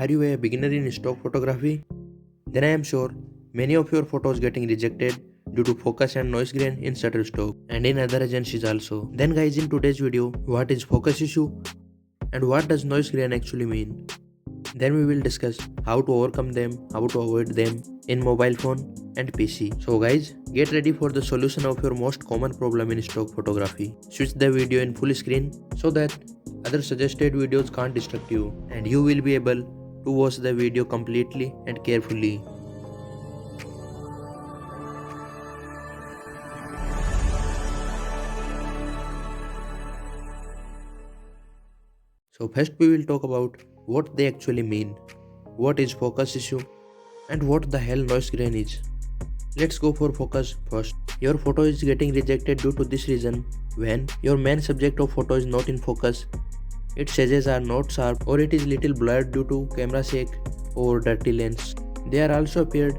Are you a beginner in stock photography? Then I am sure many of your photos getting rejected due to focus and noise grain in Shutterstock and in other agencies also. Then guys, in today's video, what is focus issue and what does noise grain actually mean? Then we will discuss how to overcome them, how to avoid them in mobile phone and PC. So guys, get ready for the solution of your most common problem in stock photography. Switch the video in full screen so that other suggested videos can't distract you and you will be able to watch the video completely and carefully. So first we will talk about what they actually mean, what is focus issue and what the hell noise grain is. Let's go for focus first. Your photo is getting rejected due to this reason when your main subject of photo is not in focus, its edges are not sharp or it is little blurred due to camera shake or dirty lens. They are also appeared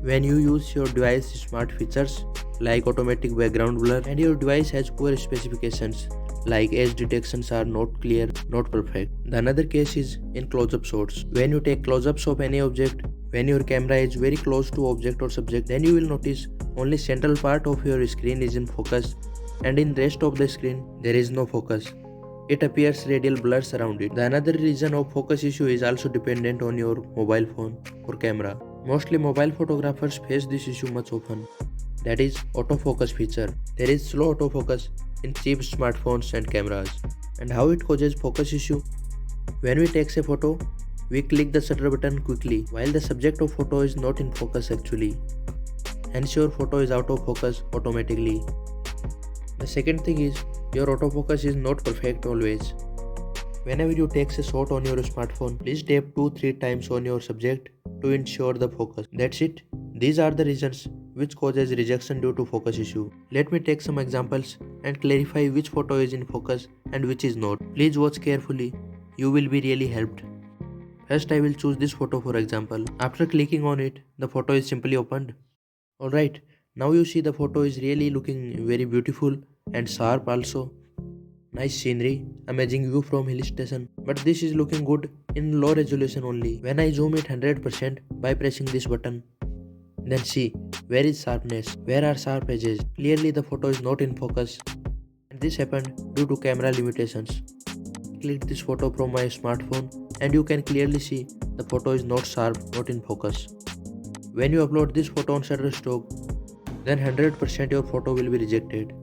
when you use your device smart features like automatic background blur and your device has poor specifications like edge detections are not clear, not perfect. The another case is in close-up shots. When you take close-ups of any object, when your camera is very close to object or subject, then you will notice only central part of your screen is in focus and in rest of the screen there is no focus. It appears radial blurs around it. The another reason of focus issue is also dependent on your mobile phone or camera. Mostly mobile photographers face this issue much often. That is autofocus feature. There is slow autofocus in cheap smartphones and cameras. And how it causes focus issue? When we take a photo, we click the shutter button quickly while the subject of photo is not in focus actually. Hence your photo is out of focus automatically. The second thing is your autofocus is not perfect always. Whenever you take a shot on your smartphone, please tap 2-3 times on your subject to ensure the focus. That's it. These are the reasons which causes rejection due to focus issue. Let me take some examples and clarify which photo is in focus and which is not. Please watch carefully. You will be really helped. First I will choose this photo for example. After clicking on it, the photo is simply opened. Alright, now you see the photo is really looking very beautiful and sharp also. Nice scenery, amazing view from hill station. But this is looking good in low resolution only. When I zoom it 100% by pressing this button, then see, where is sharpness? Where are sharp edges? Clearly the photo is not in focus. And this happened due to camera limitations. Click this photo from my smartphone and you can clearly see the photo is not sharp, not in focus. When you upload this photo on Shutterstock, then 100% your photo will be rejected.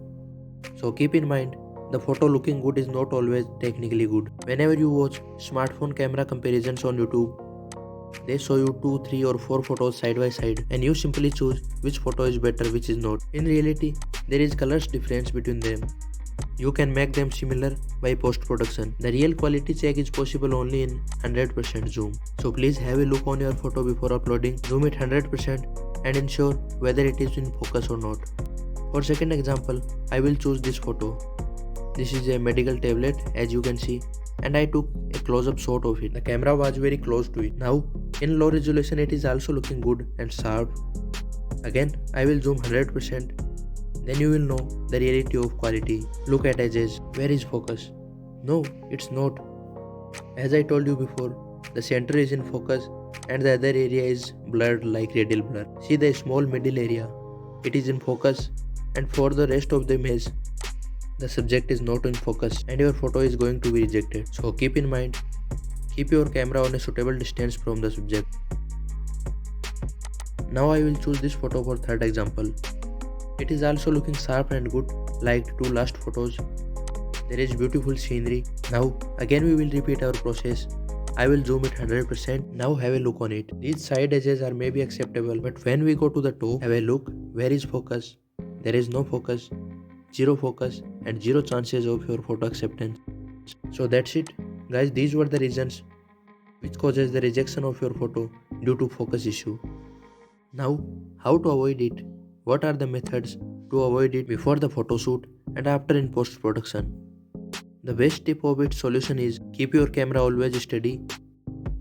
So keep in mind, the photo looking good is not always technically good. Whenever you watch smartphone camera comparisons on YouTube, they show you 2, 3 or 4 photos side by side and you simply choose which photo is better, which is not. In reality, there is colors difference between them. You can make them similar by post-production. The real quality check is possible only in 100% zoom. So please have a look on your photo before uploading, zoom it 100% and ensure whether it is in focus or not. For second example, I will choose this photo. This is a medical tablet as you can see and I took a close-up shot of it. The camera was very close to it. Now in low resolution it is also looking good and sharp. Again I will zoom 100%. Then you will know the reality of quality. Look at edges. Where is focus? No, it's not. As I told you before, the center is in focus and the other area is blurred like radial blur. See the small middle area. It is in focus and for the rest of the image, the subject is not in focus and your photo is going to be rejected. So keep in mind, keep your camera on a suitable distance from the subject. Now I will choose this photo for third example. It is also looking sharp and good like two last photos. There is beautiful scenery. Now again we will repeat our process. I will zoom it 100%. Now have a look on it. These side edges are maybe acceptable, but when we go to the top, have a look. Where is focus? There is no focus, zero focus and zero chances of your photo acceptance. So that's it. Guys, these were the reasons which causes the rejection of your photo due to focus issue. Now, how to avoid it? What are the methods to avoid it before the photo shoot and after in post-production? The best tip of its solution is keep your camera always steady,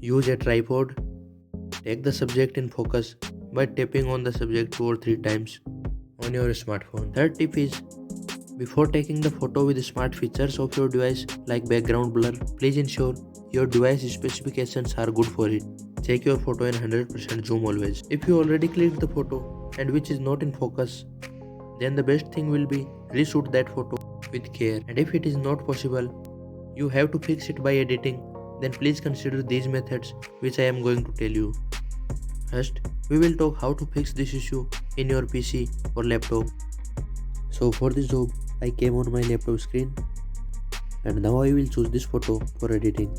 use a tripod, take the subject in focus by tapping on the subject 2 or 3 times on your smartphone. Third tip is Before taking the photo with smart features of your device like background blur, please ensure your device specifications are good for it. Check your photo in 100% zoom always. If you already clicked the photo and which is not in focus, then the best thing will be reshoot that photo with care. And if it is not possible, you have to fix it by editing, then please consider these methods which I am going to tell you. First, we will talk how to fix this issue in your PC or laptop. So for this job, I came on my laptop screen and now I will choose this photo for editing.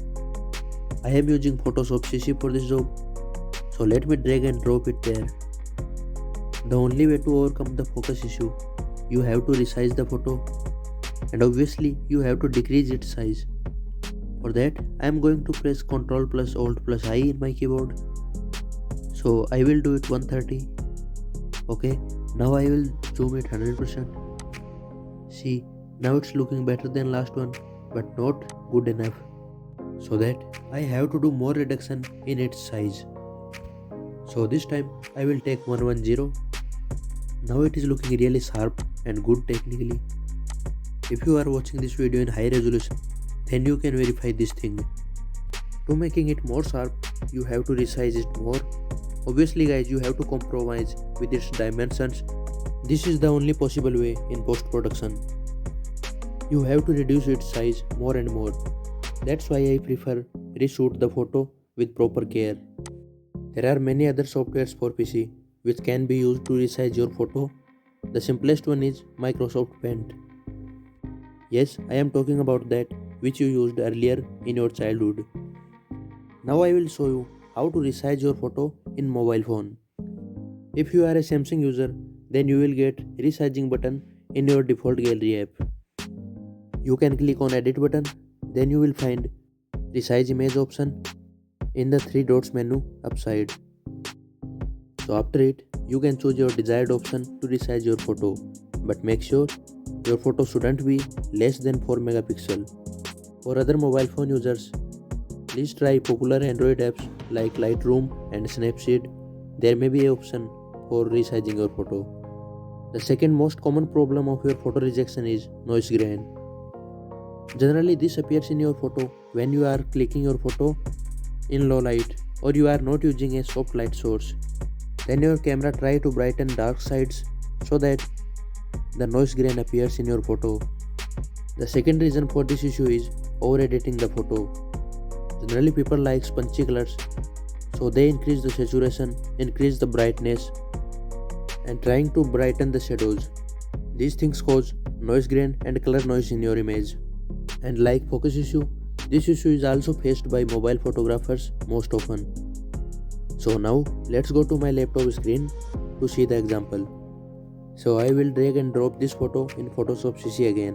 I am using Photoshop CC for this job, so let me drag and drop it there. The only way to overcome the focus issue, you have to resize the photo and obviously you have to decrease its size. For that, I am going to press Ctrl plus Alt plus I in my keyboard. So I will do it 130. Okay, now I will zoom it 100%. See, now it's looking better than last one, but not good enough. So that I have to do more reduction in its size. So this time I will take 110. Now it is looking really sharp and good technically. If you are watching this video in high resolution, then you can verify this thing. To making it more sharp, you have to resize it more. Obviously guys, you have to compromise with its dimensions. This is the only possible way in post-production. You have to reduce its size more and more. That's why I prefer reshoot the photo with proper care. There are many other softwares for PC which can be used to resize your photo. The simplest one is Microsoft Paint. Yes, I am talking about that which you used earlier in your childhood. Now I will show you how to resize your photo in mobile phone. If you are a Samsung user, then you will get resizing button in your default gallery app. You can click on edit button, then you will find resize image option in the 3 dots menu upside. So after it, you can choose your desired option to resize your photo, but make sure your photo shouldn't be less than 4 megapixel. For other mobile phone users, please try popular Android apps like Lightroom and Snapseed. There may be an option for resizing your photo. The second most common problem of your photo rejection is noise grain. Generally this appears in your photo when you are clicking your photo in low light or you are not using a soft light source. Then your camera try to brighten dark sides so that the noise grain appears in your photo. The second reason for this issue is over editing the photo. Generally people like punchy colors, so they increase the saturation, increase the brightness and trying to brighten the shadows. These things cause noise grain and color noise in your image. And like focus issue, this issue is also faced by mobile photographers most often. So now let's go to my laptop screen to see the example. So I will drag and drop this photo in Photoshop CC again.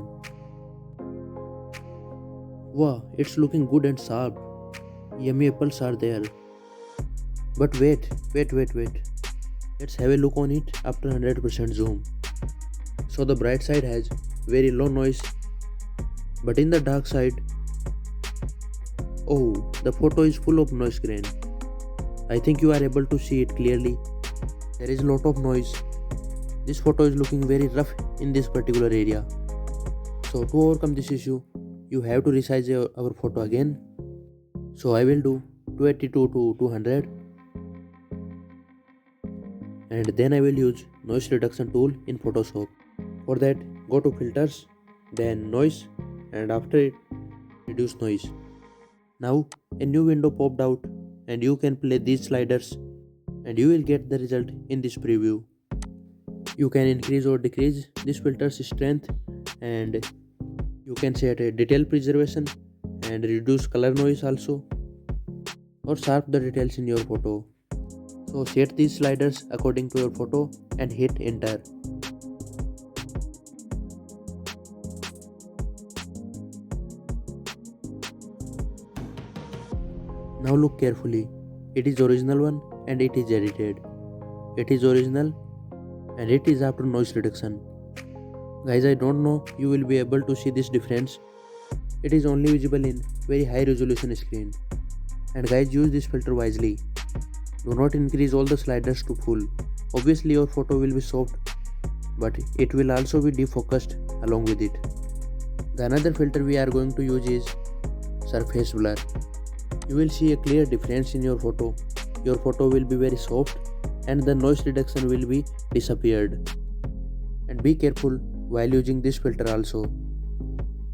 Wow, it's looking good and sharp. Yummy apples are there. But wait. Let's have a look on it after 100% zoom. So the bright side has very low noise, but in the dark side, oh, the photo is full of noise grain. I think you are able to see it clearly. There is a lot of noise. This photo is looking very rough in this particular area. So to overcome this issue, you have to resize our photo again. So I will do 282 to 200 and then I will use noise reduction tool in Photoshop. For that, go to filters, then noise, and after it, reduce noise. Now a new window popped out and you can play these sliders and you will get the result in this preview. You can increase or decrease this filter's strength and you can set a detail preservation and reduce color noise also, or sharp the details in your photo. So set these sliders according to your photo and hit enter. Now look carefully. It is original one and it is edited. It is original and it is after noise reduction. Guys, I don't know you will be able to see this difference. It is only visible in very high resolution screen. And guys, use this filter wisely. Do not increase all the sliders to full. Obviously your photo will be soft but it will also be defocused along with it. The another filter we are going to use is surface blur. You will see a clear difference in your photo. Your photo will be very soft and the noise reduction will be disappeared. And be careful while using this filter also.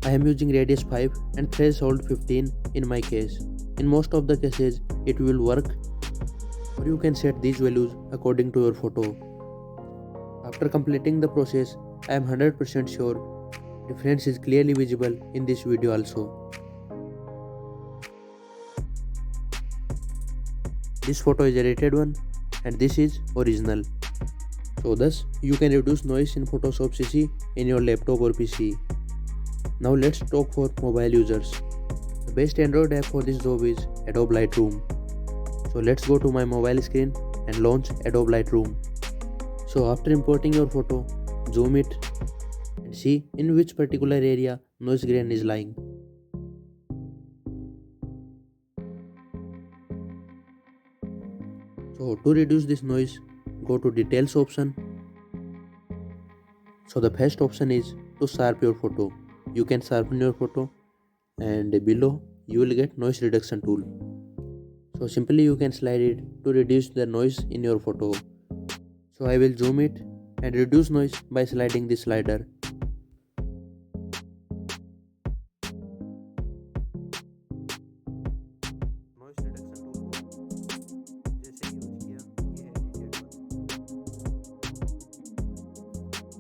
I am using radius 5 and threshold 15 in my case. In most of the cases it will work, or you can set these values according to your photo. After completing the process, I am 100% sure difference is clearly visible in this video also. This photo is edited one and this is original. So thus you can reduce noise in Photoshop CC in your laptop or PC. Now let's talk for mobile users. The best Android app for this job is Adobe Lightroom. So let's go to my mobile screen and launch Adobe Lightroom. So after importing your photo, zoom it and see in which particular area noise grain is lying. So to reduce this noise, go to details option. So the first option is to sharpen your photo. You can sharpen your photo and below you will get noise reduction tool. So simply you can slide it to reduce the noise in your photo. So I will zoom it and reduce noise by sliding this slider.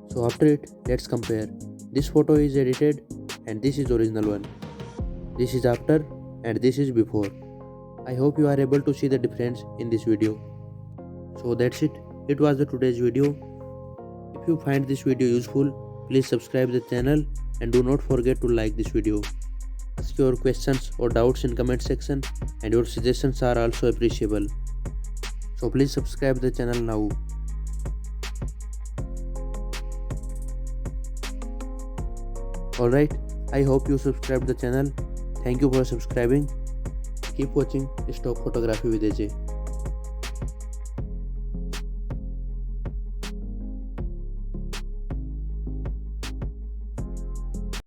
So after it, let's compare. This photo is edited and this is original one. This is after and this is before. I hope you are able to see the difference in this video. So that's it. It was the today's video. If you find this video useful, please subscribe the channel and do not forget to like this video. Ask your questions or doubts in comment section and your suggestions are also appreciable. So please subscribe the channel now. Alright, I hope you subscribe the channel. Thank you for subscribing. Keep watching Stock Photography with AJ.